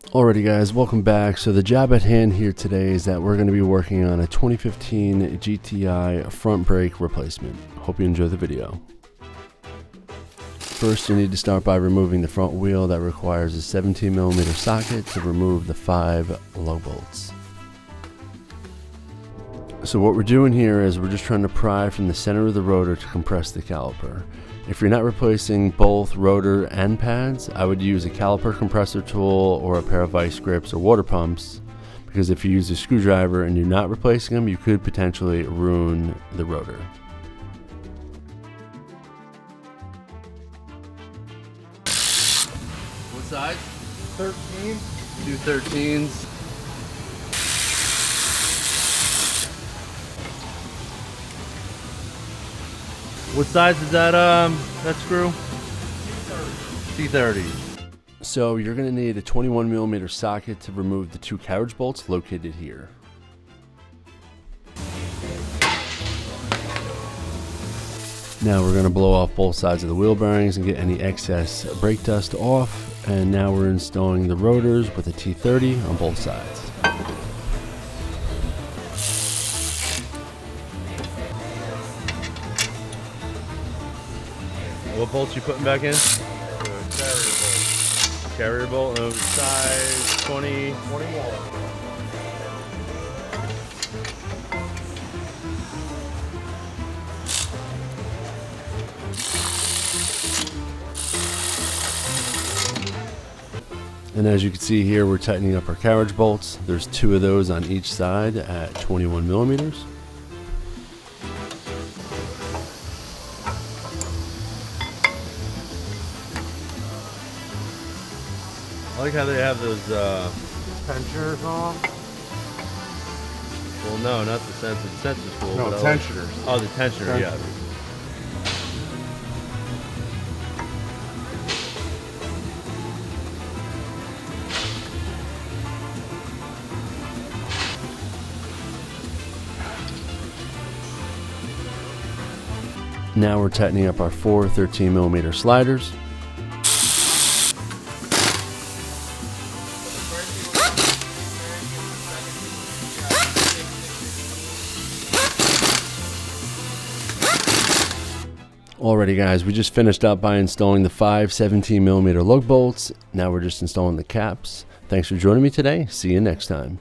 Alrighty guys, welcome back. So the job at hand here today is that we're going to be working on a 2015 GTI front brake replacement. Hope you enjoy the video. First, you need to start by removing the front wheel. That requires a 17mm socket to remove the 5 lug bolts. So what we're doing here is we're just trying to pry from the center of the rotor to compress the caliper. If you're not replacing both rotor and pads, I would use a caliper compressor tool or a pair of vice grips or water pumps, because if you use a screwdriver and you're not replacing them, you could potentially ruin the rotor. What size? 13. Do 13s. What size is that screw? T30. So you're going to need a 21mm socket to remove the 2 carriage bolts located here. Now we're going to blow off both sides of the wheel bearings and get any excess brake dust off. And now we're installing the rotors with a T30 on both sides. What bolts you putting back in? Carrier bolt. Carrier bolt, size 20. 21. And as you can see here, we're tightening up our carriage bolts. There's 2 of those on each side at 21mm. I like how they have those, Tensioners on? well, no, not the sensor. The sensor's cool. No, but I like- tensioners. Oh, the tensioner, yeah. Now we're tightening up our 4 13mm sliders. Alrighty guys, we just finished up by installing the 5 17mm lug bolts. Now we're just installing the caps. Thanks for joining me today. See you next time.